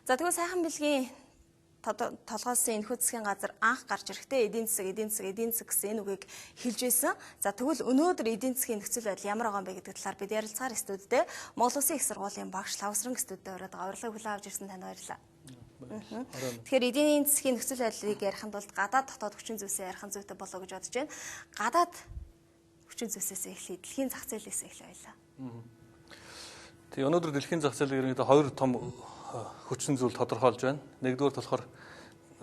За тэгвэл сайхан бэлгийн толгойсон энэхүү засгийн газар анх гарч ирэхдээ эдийн засаг гэсэн энэ үгийг хэлж байсан. За тэгвэл өнөөдөр эдийн засгийн нөхцөл байдал ямар байгаа юм бэ гэдэг талаар бид ярилцахаар студидтэй Монгол Улсын их сургуулийн багш Лавсран студидтэй ороод урилга хүлээн авч ирсэн танд баярлалаа. Тэгэхээр эдийн засгийн нөхцөл байдлыг ярихын тулд гадаад дотоод хүчин зүйлсээ ярих зүйтэй болоо гэж бодож байна. Гадаад хүчин зүйлсээс эхлэе, дэлхийн зах зээлээс эхлэе байлаа. Тэгээ өнөөдөр дэлхийн зах зээлийг ерөнхийдөө хоёр том хүчин зүйл тодорхойлж байна. Нэгдүгээр болохоор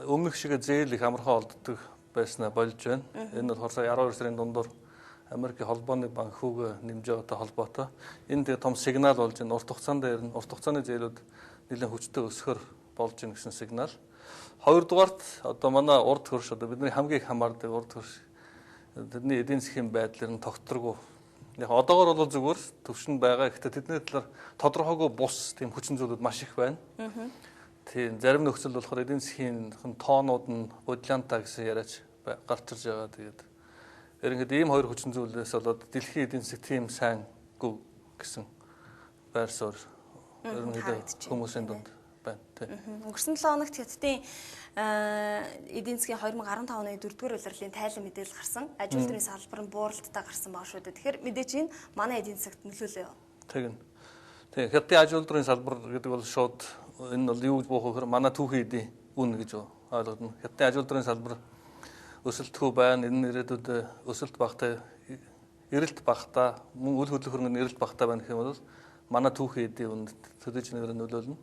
өмнөх шиг зээл их амархан олддог байснаа болж байна. Энэ болохоор сая 12 сарын дундуур Америкийн холбооны банк хүүгээ нэмж байгаатай холбоотой. Энэ тэгээ том сигнал болж байна. Урт хугацааны зээлүүд нэлээд хүчтэй өсөхөр болж байна гэсэн сигнал. Хоёрдугаарт одоо манай урд хөрш одоо бидний хамгийн их хамаардаг урд хөрш тэдний эдийн засгийн байдлаар нь тогтворгүй. Яг одоогор бол зүгээр төвшөнд байгаа. Гэхдээ тэдний талаар тодорхойгүй бус тийм хүчин зүйлүүд маш их байна. Тийм зарим нөхцөл болохоор эдийн засгийн тоонууд нь бодлянтаа гэсэн яриач гарч ирж байгаа. Тэгээд ерөнхийдөө ийм хоёр хүчин зүйлээс болоод дэлхийн эдийн засаг тийм сайнгүй гэсэн байр суурь ерөнхийдөө хүмүүсийн дунд байна. Өнгөрсөн 7 хоногт Хятадын эдийн засгийн 2015 оны 4-р улирлын тайлан мэдээлэл гарсан. Аж үйлдвэрийн салбар нь бууралттай гарсан байгаа шүү дээ. Тэгэхээр мэдээж энэ манай эдийн засагт нөлөөлөө юу? Тийм. Хятадын аж үйлдвэрийн салбар гэдэг бол шууд энэ бол юу гэж боохоо хэрэг манай түүхийн эдийн үн гэж ойлгодно. Хятадын аж үйлдвэрийн салбар өсөлтгүй байна. Энэ ирээдүйд өсөлт багтаа эрэлт багтаа мөн үл хөдлөх хөрөнгөний эрэлт багтаа байна гэх юм бол манай түүхийн эдийн үнд төдийч нэрээр нөлөөлнө.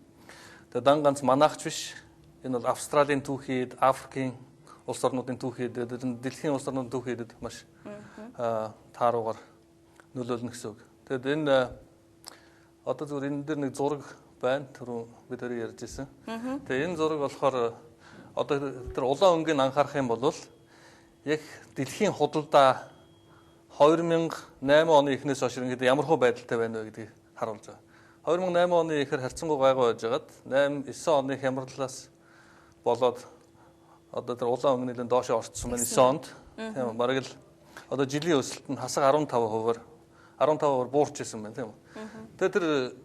Тэгээ дан ганц манайхч биш. Энэ бол Австралийн түүхийн эд, Африкийн улс орнуудын түүхийн эд, дэлхийн улс орнуудын түүхийн эдэд маш тааруугаар нөлөөлнө гэсэн үг. Тэгэд энэ одоо зүгээр энэ дээр нэг зураг байна. Түрүү бид хоёроо ярьж ирсэн. Тэгээ энэ зураг болохоор одоо тэр улаан өнгийг анхаарах юм бол яг дэлхийн худалдаа 2008 оны эхнээс хойш ингээд ямар хөө байдалтай байна вэ гэдгийг харуулж байгаа. 2008 оны ихэр харьцангуй гайгүй байжгаад 8-9 оны хямралаас болоод одоо тэр улаан өнгө нэлээд доошоо орцсон байна 9 онд. Тийм бараг л одоо жилийн өсөлт нь хасаг 15% буурч ирсэн байна тийм үү. Тэгээ тэр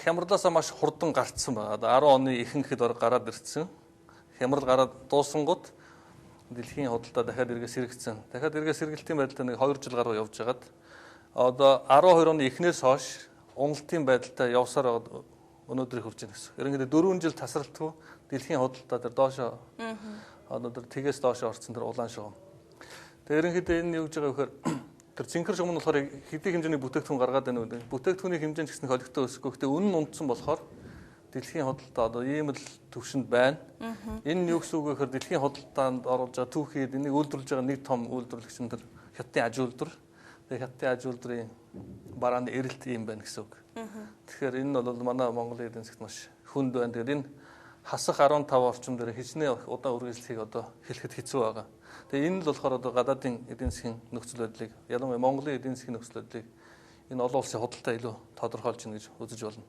хямралаасаа маш хурдан гарцсан байна. Одоо 10 оны ихэнхэд гараад ирсэн. Хямрал гараад дуусангууд дэлхийн худалдаа дахиад эргээс сэрэгцсэн. Дахиад эргээс сэргэлтийн байдалтай нэг 2 жил гаруй явж хагаад одоо 12 оны эхнээс хойш уналтын байдалтай явсаар өнөөдрийг хүрч байна гэсэн. Ерөнхийдөө 4 жил тасралтгүй дэлхийн худалдаа тэр доошоо одоо тэр тгээс доошоо орсон тэр улаан шугам. Тэгээ ерөнхийдөө энэ юу гэж байгаа вэхээр тэр цэнхэр шугам нь болохоор хэдийн хэмжээний бүтээгдэхүүн гаргаад байна үү? Бүтээгдэхүүний хэмжээ нь гэсэн холигтой өсөхгүй. Гэхдээ үнэн нь унтсан болохоор дэлхийн худалдаа одоо ийм л төвшөнд байна. Энэ юу гэсэн үг вэ гэхээр дэлхийн худалдаанд оруулж байгаа түүхийд энийг үйлдвэрлэж байгаа нэг том үйлдвэрлэгч нь тэр Хятадын аж үйлдвэр. Тэгээ Хятадын аж үйлдвэрийн барааны эрэлт юм байна гэсэн үг. Тэгэхээр энэ бол манай Монголын эдийн засгт маш хүнд байна. Тэгээд энэ хасах 15 орчим дээр хичнээн удаан үргэлжлэхийг одоо хэлэхэд хэцүү байгаа. Тэгээ энэ л болохоор одоо гадаадын эдийн засгийн нөхцөл байдлыг ялангуяа Монголын эдийн засгийн нөхцөл байдлыг энэ олон улсын худалдаа илүү тодорхойлж байна гэж үзэж болно.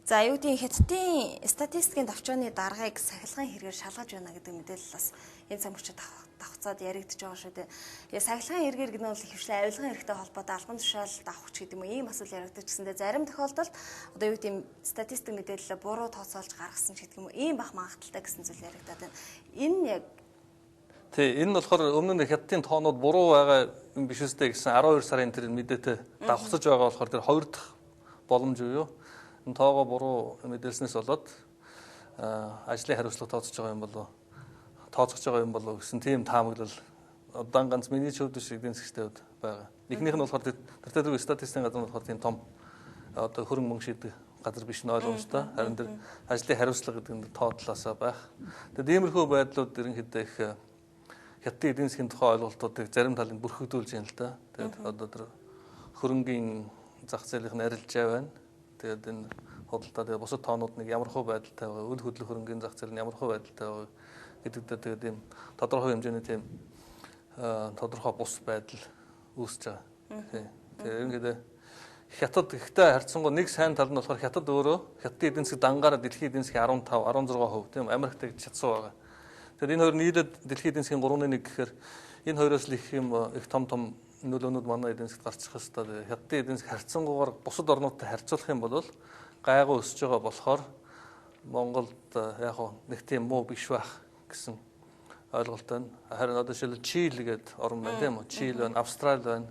За юу гэдэг Хятадын статистикийн товчооны даргаыг сахилгын хэрэгээр шалгаж байна гэдэг мэдээлэл бас энэ самбарчид давхцаад яригдж байгаа шүү дээ. Сахилгын хэрэгээр гэдэг нь бол хөвшлэн авилгын хэрэгтэй холбоотой албан тушаалд авахч гэдэг юм уу ийм асуудал яригдаж гэсэндээ зарим тохиолдолд одоо юу гэдэг статистик мэдээлэлээ буруу тооцоолж гаргасан ч гэдэг юм уу ийм бах магадaltaй гэсэн зүйл яригдаад байна. Энэ яг энэ болохоор өмнө нь Хятадын тоонууд буруу байгаа юм биш үстэй гэсэн 12 сарын тэр мэдээтэй давхцаж байгаа болохоор тэр хоёр дахь боломж юу? Энэ тоогоо буруу мэдээлснээс болоод ажлын хариуцлага тооцож байгаа юм болов гэсэн тийм таамаглал дан ганц миний ч өвдөж эдийн засгчдад байгаа. Эхнийх нь болохоор тэр төрлийн статистикийн газар нь болохоор тийм том одоо хөрөнгө мөнгө шийдэх газар биш нь ойлгомжтой. Харин тэр ажлын хариуцлага гэдэг нь тоотлаасаа байх. Тэгээд иймэрхүү байдлууд ерөнхийдөө их Хятадын эдийн засгийн тухай ойлголтуудыг зарим талын бүрхэгдүүлж байна л да. Тэгээд одоо тэр хөрөнгийн зах зээлийнх нь арилжаа байна. Тэгээд энэ худалдаа тэгээд бусад тоонууд нэг ямар хөө байдалтай байгаа, үл хөдлөх хөрөнгийн зах зээл нь ямар хөө байдалтай байгаа гэдэгтээ тэгээд ийм тодорхой хэмжээний тийм тодорхой бус байдал үүсэж байгаа. Тэгээд ингээд Хятад ихтэй харьцангуй нэг сайн тал нь болохоор Хятад өөрөө Хятадын эдийн засаг дангаараа дэлхийн эдийн засгийн 15-16% тийм Америктэй чадсан байгаа. Тэгээд энэ хоёр нийлээд дэлхийн эдийн засгийн 3.1 гэхээр энэ хоёроос л их том нөлөөнүүд манай эдийн засгт гарчих хэвээр. Хятадын эдийн засаг харьцангуйгаар бусад орнуудтай харьцуулах юм бол гайгүй өсөж байгаа болохоор Монголд яг нэг тийм муу биш байх гэсэн ойлголт байна. Харин одоо жишээл Чили гэдэг орн байна тийм үү? Чили байна, Австрали байна.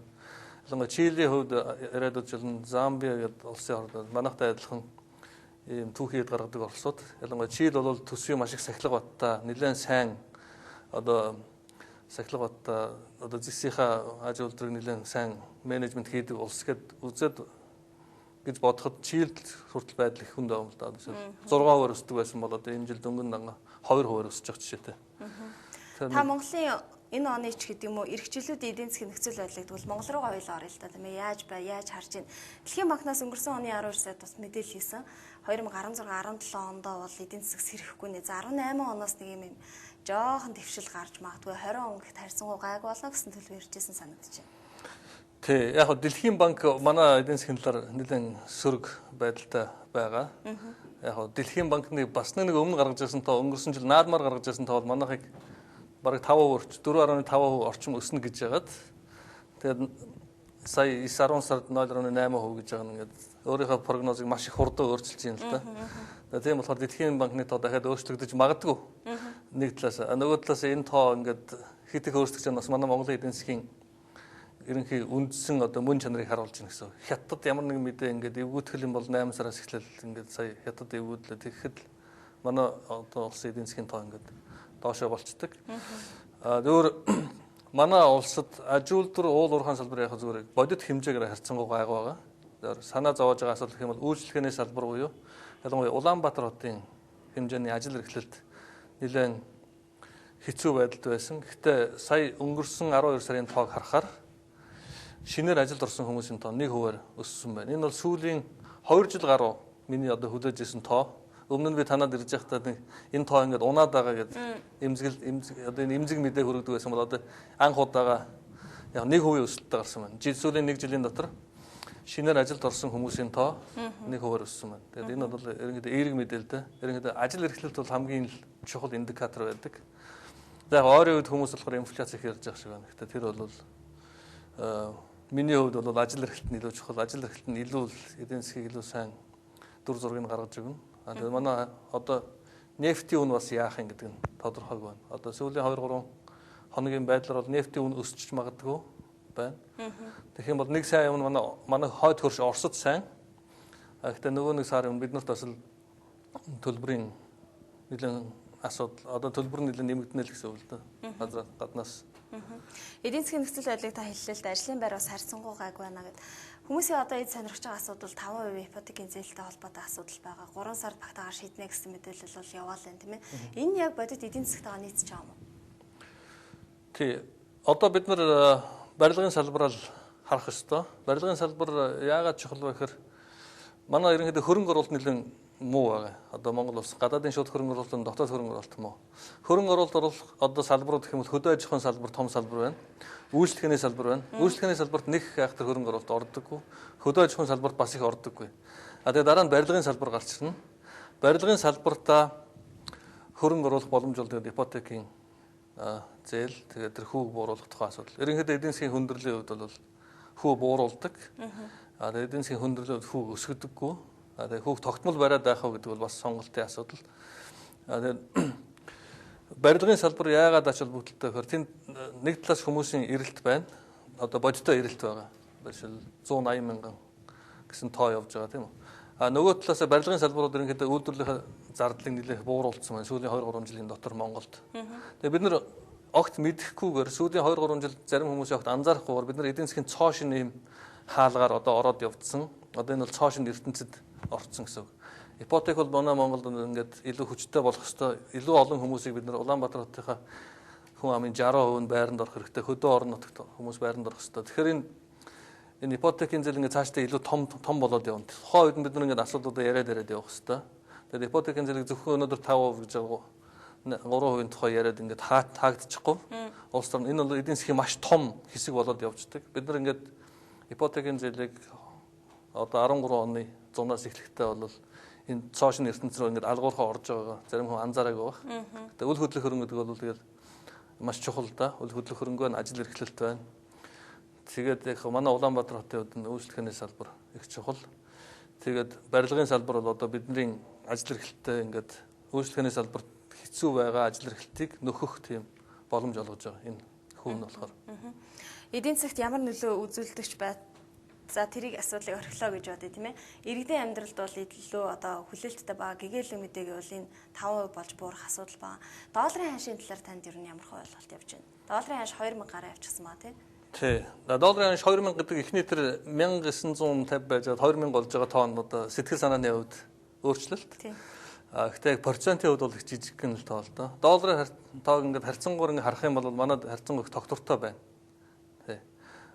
Ялангуяа Чилийн хувьд яриад үзвэл Замбиа гэдэг улсын орн манайхтай адилхан ийм түүхийд гаргадаг орсууд. Ялангуяа Чили бол төсвийн маш их сахилга баттай, нэлээд сайн одоо сахилга баттай одоо зэсийнхаа аж үйлдвэрийг нэлээд сайн менежмент хийдэг улс гэд үзээд гэж бодоход Чилд хүртэл байдал их хүнд байгаа юм л да. 6% өсдөг байсан бол одоо энэ жил дөнгөн данга 2% өсөж байгаа жишээтэй. Та Монголын энэ оны ч гэдэг юм уу эрхчлүүд эдийн засгийн нөхцөл байдлыг тэгвэл Монгол руу хоёулаа орё л да тийм ээ яаж харж байна. Дэлхийн банкнаас өнгөрсөн оны 12 сард бас мэдээлэл хийсэн. 2016 17 онд бол эдийн засаг сэрэхгүй нэ. За 18 оноос нэг юм жоохон дэвшил гарч магадгүй 20 он гэх харьцангуй гайгүй болно гэсэн төлөв иржсэн санагдаж байна. Тий, яг Дэлхийн банк манай эдийн засгийн талаар нэлээд сөрөг байдалтай байгаа. Яг Дэлхийн банкны бас нэг өмнө гаргаж ирсэн тоо өнгөрсөн жил наадмаар гаргаж ирсэн тоо бол манайхыг бараг 5%, 4.5% орчим өснө гэж яагаад. Тэгээд сая 9-10 сард 0.8% гэж байгаа нь ингээд өөрийнхөө прогнозыг маш их хурдан өөрчилж байна л да. Тийм болохоор Дэлхийн банкны тоо дахиад өөрчлөгдөж магадгүй. Нэг талаас нөгөө талаас энэ тоо ингээд хит их өөрчлөгдөж байгаа бас манай Монголын эдийн засгийн ерөнхий үндсэн одоо мөн чанарыг харуулж байна гэсэн. Хятад ямар нэгэн мэдээ ингээд эвгүүтгэл юм бол 8 сараас эхлээл ингээд сая хятад эвгүүдлээ тэгэхэд манай одоо улсын эдийн засгийн тоо ингээд доошоо болцдог. Өөр манай улсад аж үйлдвэр уул уурхайн салбар яг зүгээр бодит хэмжээгээр харьцангуй гайгүй байгаа. Тэр санаа зовоож байгаа асуудал гэх юм бол үйлчлэгээний салбар буюу ялангуяа Улаанбаатар хотын хэмжээний ажил эрхлэлд нэлээд хэцүү байдалд байсан. Гэхдээ сая өнгөрсөн 12 сарын тоог харахаар шинээр ажилд орсон хүмүүсийн тоо 1% өссөн байна. Энэ бол сүүлийн 2 жил гаруй миний одоо хүлээж ирсэн тоо. Өмнө нь би танад ирж байхдаа энэ тоо ингээд унаад байгаа гэдэг одоо энэ эмзэг мэдээ хүргэдэг байсан бол одоо анх удаага яг 1% өсөлттэй гарсан байна. Сүүлийн 1 жилийн дотор шинээр ажилд орсон хүмүүсийн тоо 1% өссөн байна. Тэгээд энэ бол ерөнхийдөө эерэг мэдээлэлтэй. Ерөнхийдөө ажил эрхлэлт бол хамгийн чухал индикатор байдаг. Яг ойрын үед хүмүүс болохоор инфляц их ярьж байгаа шиг байна. Гэхдээ тэр бол миний хувьд бол ажил эрхлэлт нь илүү чухал. Ажил эрхлэлт нь илүү эдийн засгийг илүү сайн дүр зургийг гаргаж өгнө. Тэгээд манай одоо нефтийн үн бас яах юм гэдэг нь тодорхойг байна. Одоо сүүлийн 2-3 хоногийн байдлаар бол нефтийн үн өсч магадгүй байна. Тэгэх юм бол нэг сайн юм манай хойд хөрш Оросд сайн. Гэхдээ нөгөө нэг сарын бид нарт бас төлбөрийн нэлээд асуудал одоо төлбөр нь нэлээд нэмэгдэнэ л гэсэн үг л да. Гаднаас эдийн засгийн нөхцөл байдлыг та хэллээ л да ажлын байр бас харьцангуй гайгүй байна гэд. Хүмүүсийн одоо эд сонирхож байгаа асуудал 5% ипотекийн зээлтэй холбоотой асуудал байгаа. 3 сард багтаагаар шийднэ гэсэн мэдээлэл бол яваал байна тийм ээ. Энэ яг бодит эдийн засгтайгаа нийцэж байгаа юм уу? Тий. Одоо бид нар барилгын салбараар харах ёстой. Барилгын салбар яагаад чухал вэ гэхээр манай ерөнхийдөө хөрөнгө оруулалт нэлээд муу байгаа. Одоо Монгол улс гадаадын шууд хөрөнгө оруулалт нь дотоод хөрөнгө оруулалт муу. Хөрөнгө оруулалт бол одоо салбарууд гэх юм бол хөдөө аж ахуйн салбар том салбар байна. Үйлчлэгээний салбар байна. Үйлчлэгээний салбарт нэг айхтар хөрөнгө оруулалт ордоггүй. Хөдөө аж ахуйн салбарт бас их ордоггүй. Тэгээд дараа нь барилгын салбар гарч ирнэ. Барилгын салбартаа хөрөнгө оруулах боломж бол тэгээд ипотекийн зээл тэгээд тэр хүүг бууруулах тухай асуудал. Ерөнхийдөө эдийн засгийн хүндрэлийн хувьд бол хүү бууруулдаг. Тэгээд эдийн засгийн хүндрэлийн хувьд хүүг өсгөдөггүй. Тэгээд хүүг тогтмол бариад байх уу гэдэг бол бас сонголтын асуудал. Тэгээд барилгын салбар яагаад ач холбогдолтой гэхээр тэнд нэг талаас хүмүүсийн эрэлт байна. Одоо бодиттой эрэлт байгаа. Бишэл 180 мянган гэсэн тоо явж байгаа тийм үү. Нөгөө талаас барилгын салбарууд ерөнхийдөө үйлдвэрлэлийн зардлыг нэлээд бууруулсан байна. Сүүлийн 2-3 жилийн дотор Монголд. Тэгээ бид нар огт мэдэхгүйгээр сүүлийн 2-3 жил зарим хүмүүсийн огт анзаарахгүйгээр бид нар эдийн засгийн цоо шин ийм хаалгаар одоо ороод явдсан. Одоо энэ бол цоо шин ертөнцид орцсон гэсэн үг. Ипотек бол манай Монголд ингээд илүү хүчтэй болох ёстой. Илүү олон хүмүүсийг бид нар Улаанбаатар хотынхаа хүн амын 60% нь байранд орох хэрэгтэй. Хөдөө орон нутагт хүмүүс байранд орох ёстой. Тэгэхээр энэ ипотекийн зээл ингээд цаашдаа илүү том болоод явна. Тухайн үед бид нар ингээд асуудлуудаа яриад явах ёстой. Тэгээд ипотекийн зээлийг зөвхөн өнөөдөр 5% гэж байгаа 3% тухай яриад ингээд хаагдчихгүй. Улс төр энэ бол эдийн засгийн маш том хэсэг болоод явждаг. Бид нар ингээд ипотекийн зээлийг одоо 13 оны 100-аас эхлэхдээ бол энэ цоошин ертөнц рүү ингээд алгуурхаа орж байгаа зарим хүн анзаараагүй байх. Тэгээд үл хөдлөх хөрөнгө гэдэг бол тэгээд маш чухал да. Үл хөдлөх хөрөнгө нь ажил эрхлэлт байна. Тэгээд яг манай Улаанбаатар хотын хувьд нь үйлчлэгээний салбар их чухал. Тэгээд барилгын салбар бол одоо бидний ажил эрхлэлтэй ингээд үйлчлэгээний салбарт хэцүү байгаа ажил эрхлэлтийг нөхөх тийм боломж олгож байгаа энэ хүн болохоор. Эдийн засагт ямар нөлөө үзүүлдэгч бай. За тэрийг асуудлыг орхилоо гэж бодъё тийм ээ. Иргэдийн амьдралд бол илүү одоо хүлээлттэй ба гэгээлэг мэдээгээ бол энэ 5% болж буурах асуудал ба. Долларын ханшийн талаар танд ер нь ямар ойлголт явж байна? Долларын ханш 2000 гаруй авчихсан маа тийм. Тий. Долларын ханш 2000 гэдэг ихний тэр 1950 байж байгаа 2000 болж байгаа тоон одоо сэтгэл санааны хувьд өөрчлөлт. Тийм. Гэхдээ процентын хувьд бол их жижиг гэн л тоо л доо. Долларын тоог ингээд харьцангуйр ингээд харах юм бол манад харьцангуй их тогтвортой байна. Тий.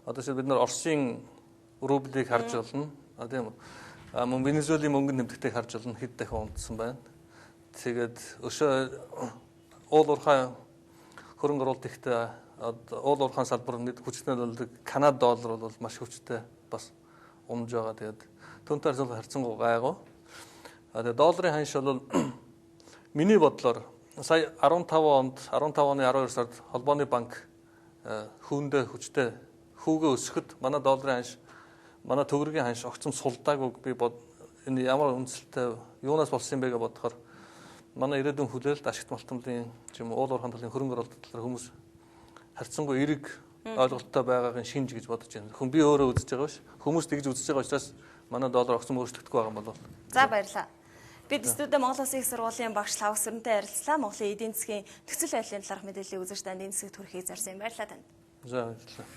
Одоо бид нар Оросын рублийг харж болно. Тийм үү. Мөн Венесуелийн мөнгөнд нэмэгдэхийг харж болно. Хэд дахин унтсан байна. Тэгээд өшөө уул уурхай хөрөнгө оруулалт ихтэй уул уурхайн салбар нэг хүчтэй болдог Канада доллар бол маш хүчтэй бас унж байгаа. Тэгээд түүнтэй харьцангуй гайгүй. Тэгээд долларын ханш бол миний бодлоор сая 15 онд 15 оны 12 сард холбооны банк хүүндээ хүчтэй хүүгээ өсгөхөд манай долларын ханш манай төгрөгийн ханш огцом сулдаагүй би энэ ямар үнэлттэй юунаас болсон юм бэ гэж бодохоор манай ирээдүйн хүлээлт ашигт малтмлын юм уул уурхайн талын хөрөнгө оруулалт талаар хүмүүс харьцангуй эрэг ойлголттой байгаагийн шинж гэж бодож байна. Хүн би өөрөө үзэж байгаа биш. Хүмүүс тэгж үзэж байгаа учраас манай доллар огцом өөрчлөгдөхгүй байгаа юм болов. За баярлалаа. Бид студид Монгол Улсын их сургуулийн багш Лавсрэнтэй ярилцлаа. Монголын эдийн засгийн нөхцөл байдлын талаарх мэдээллийг үзэж танд эдийн засгийн төрхийг зарсан юм. Баярлалаа танд. За баярлалаа.